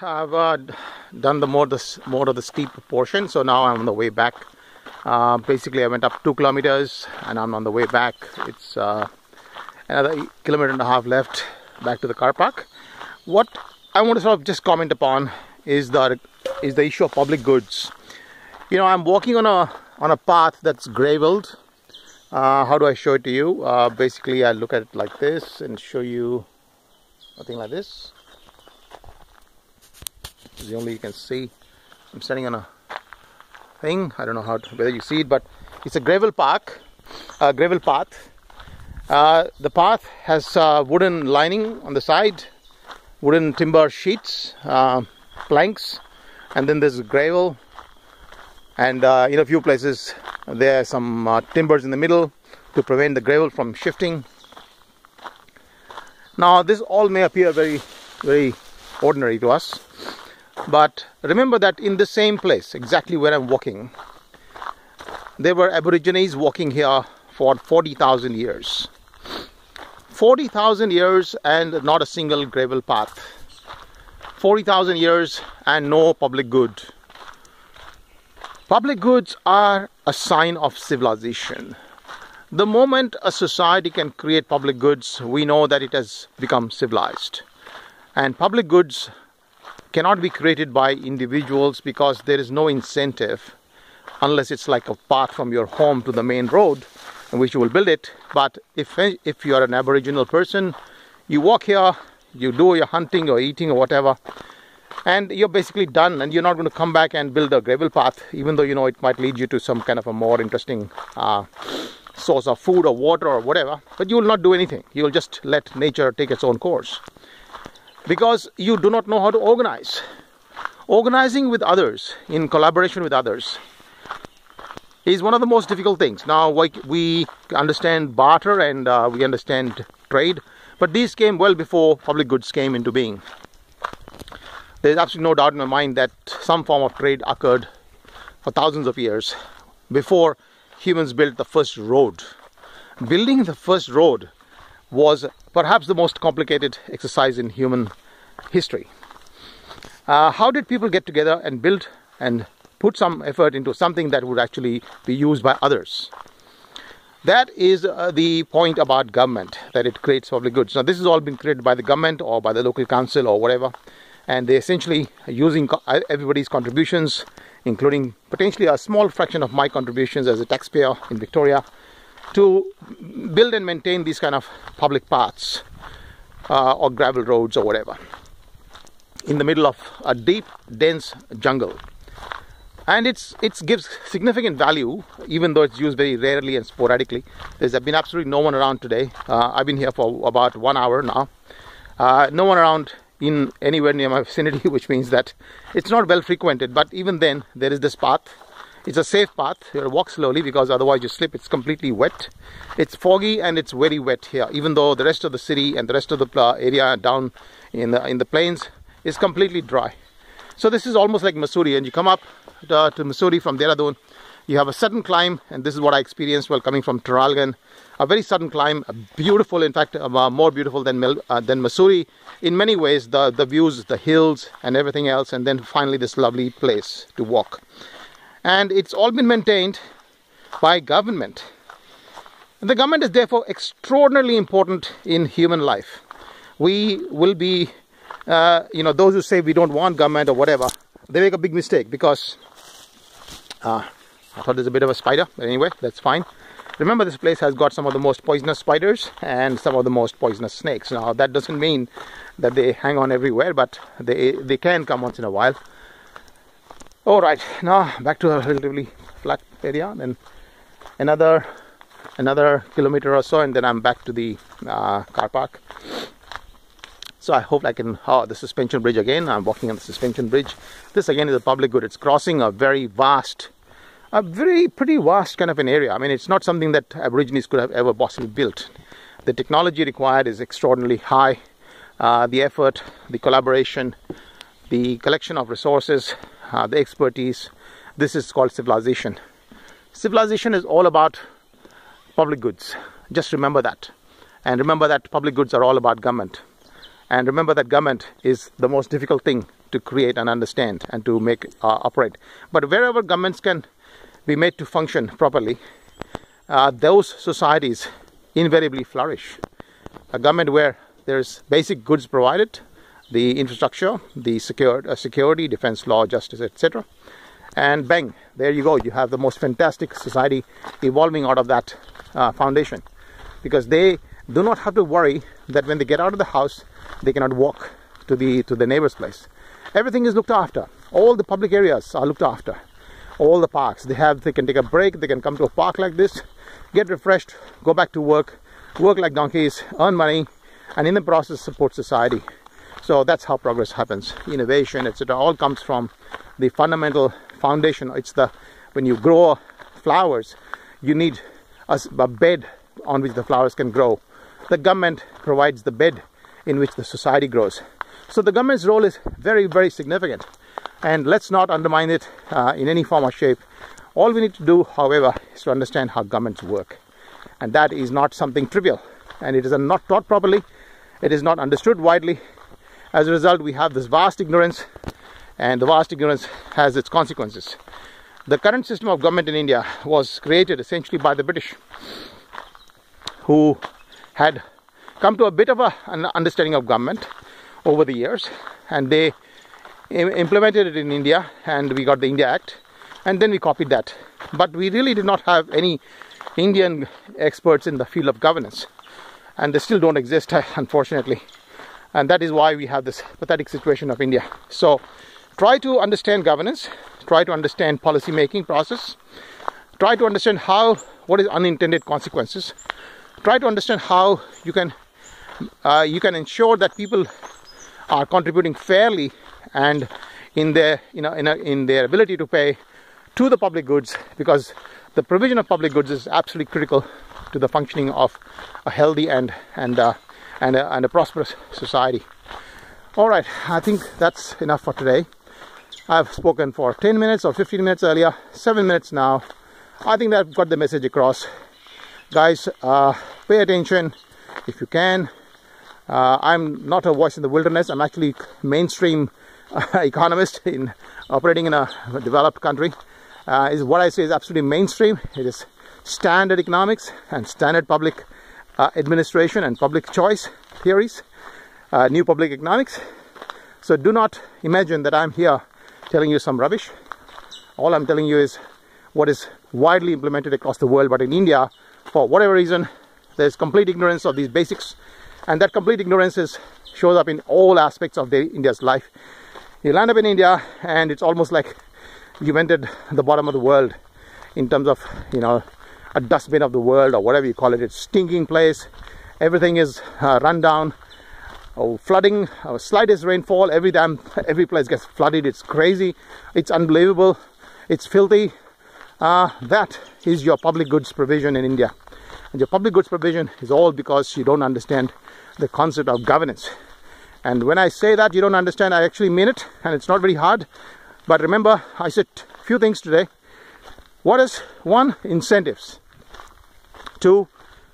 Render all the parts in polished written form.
I've done the more of the steep portion, so now I'm on the way back. Basically, I went up 2 kilometers and I'm on the way back. It's another 1.5 kilometers left back to the car park. What I want to sort of just comment upon is the issue of public goods. You know, I'm walking on a path that's gravelled. How do I show it to you? Basically, I look at it like this and show you nothing like this. This is the only you can see. I'm standing on a thing. I don't know whether you see it, but it's a gravel path. The path has wooden lining on the side, wooden timber sheets, planks, and then there's gravel. And in a few places there are some timbers in the middle to prevent the gravel from shifting. Now this all may appear very, very ordinary to us, but remember that in the same place, exactly where I'm walking, there were Aborigines walking here for 40,000 years. 40,000 years and not a single gravel path. 40,000 years and no public good. Public goods are a sign of civilization. The moment a society can create public goods, we know that it has become civilized. And public goods cannot be created by individuals because there is no incentive, unless it's like a path from your home to the main road in which you will build it. But if you are an Aboriginal person, you walk here, you do your hunting or eating or whatever, and you're basically done, and you're not going to come back and build a gravel path, even though you know it might lead you to some kind of a more interesting source of food or water or whatever, but you will not do anything. You will just let nature take its own course, because you do not know how to organize. Organizing with others, in collaboration with others, is one of the most difficult things. Now we understand barter and we understand trade, but these came well before public goods came into being. There's absolutely no doubt in my mind that some form of trade occurred for thousands of years before humans built the first road. Building the first road was perhaps the most complicated exercise in human history. How did people get together and build and put some effort into something that would actually be used by others? That is the point about government, that it creates public goods. Now, this has all been created by the government or by the local council or whatever, and they essentially are using everybody's contributions, including potentially a small fraction of my contributions as a taxpayer in Victoria, to build and maintain these kind of public paths or gravel roads or whatever in the middle of a deep, dense jungle. And it gives significant value, even though it's used very rarely and sporadically. There's been absolutely no one around today. I've been here for about 1 hour now. No one around in anywhere near my vicinity, which means that it's not well frequented. But even then, there is this path. It's a safe path. You have to walk slowly because otherwise you slip. It's completely wet. It's foggy and it's very wet here, even though the rest of the city and the rest of the area down in the plains is completely dry. So this is almost like Mussoorie, and you come up to Mussoorie from Dehradun. You have a sudden climb, and this is what I experienced while coming from Tarra-Bulga. A very sudden climb, beautiful, in fact, more beautiful than Mussoorie in many ways. The views, the hills, and everything else, and then finally this lovely place to walk. And it's all been maintained by government. And the government is therefore extraordinarily important in human life. We will be, those who say we don't want government or whatever, they make a big mistake, because I thought there's a bit of a spider, but anyway, that's fine. Remember, this place has got some of the most poisonous spiders and some of the most poisonous snakes. Now, that doesn't mean that they hang on everywhere, but they can come once in a while. All right, now back to a relatively flat area, then another kilometer or so, and then I'm back to the car park. So I hope I can, the suspension bridge again. I'm walking on the suspension bridge. This again is a public good. It's crossing a very pretty vast kind of an area. I mean, it's not something that Aborigines could have ever possibly built. The technology required is extraordinarily high. The effort, the collaboration, the collection of resources, the expertise. This is called civilization. Civilization is all about public goods. Just remember that. And remember that public goods are all about government. And remember that government is the most difficult thing to create and understand and to make operate. But wherever governments can be made to function properly, those societies invariably flourish. A government where there's basic goods provided, the infrastructure, the security, defense, law, justice, etc. And bang, there you go. You have the most fantastic society evolving out of that foundation. Because they do not have to worry that when they get out of the house, they cannot walk to the neighbor's place. Everything is looked after. All the public areas are looked after. All the parks, they can take a break, they can come to a park like this, get refreshed, go back to work like donkeys, earn money, and in the process support society. So that's how progress happens. Innovation, etc., all comes from the fundamental foundation. When you grow flowers, you need a bed on which the flowers can grow. The government provides the bed in which the society grows. So the government's role is very, very significant, and let's not undermine it in any form or shape. All we need to do, however, is to understand how governments work, and that is not something trivial, and it is not taught properly. It is not understood widely. As a result, we have this vast ignorance, and the vast ignorance has its consequences. The current system of government in India was created essentially by the British, who had come to a bit of an understanding of government over the years, and they implemented it in India, and we got the India Act, and then we copied that. But we really did not have any Indian experts in the field of governance, and they still don't exist, unfortunately. And that is why we have this pathetic situation of India. So try to understand governance, try to understand policy making process, try to understand what is unintended consequences, try to understand how you can ensure that people are contributing fairly and in their ability to pay to the public goods, because the provision of public goods is absolutely critical to the functioning of a healthy and a prosperous society. All right, I think that's enough for today. I've spoken for 10 minutes or 15 minutes earlier, 7 minutes now. I think that I've got the message across. Guys, pay attention if you can. I'm not a voice in the wilderness. I'm actually mainstream economist operating in a developed country. Is what I say is absolutely mainstream. It is standard economics and standard public administration and public choice theories, new public economics. So do not imagine that I'm here telling you some rubbish. All I'm telling you is what is widely implemented across the world, but in India, for whatever reason, there's complete ignorance of these basics, and that complete ignorance shows up in all aspects of India's life. You land up in India, and it's almost like you've entered the bottom of the world in terms of, a dustbin of the world, or whatever you call it. It's a stinking place. Everything is run down. Flooding, slightest rainfall, every place gets flooded. It's crazy. It's unbelievable. It's filthy. That is your public goods provision in India. And your public goods provision is all because you don't understand the concept of governance. And when I say that you don't understand, I actually mean it, and it's not very hard. But remember, I said a few things today. What is? 1, incentives. 2,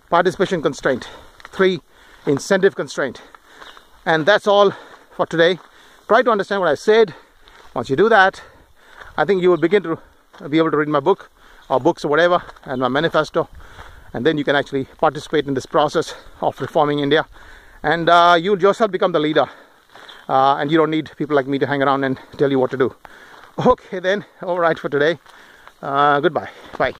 participation constraint. 3, incentive constraint. And that's all for today. Try to understand what I said. Once you do that, I think you will begin to be able to read my book, or books or whatever, and my manifesto. And then you can actually participate in this process of reforming India. And you'll yourself become the leader. And you don't need people like me to hang around and tell you what to do. Okay then, all right for today. Goodbye.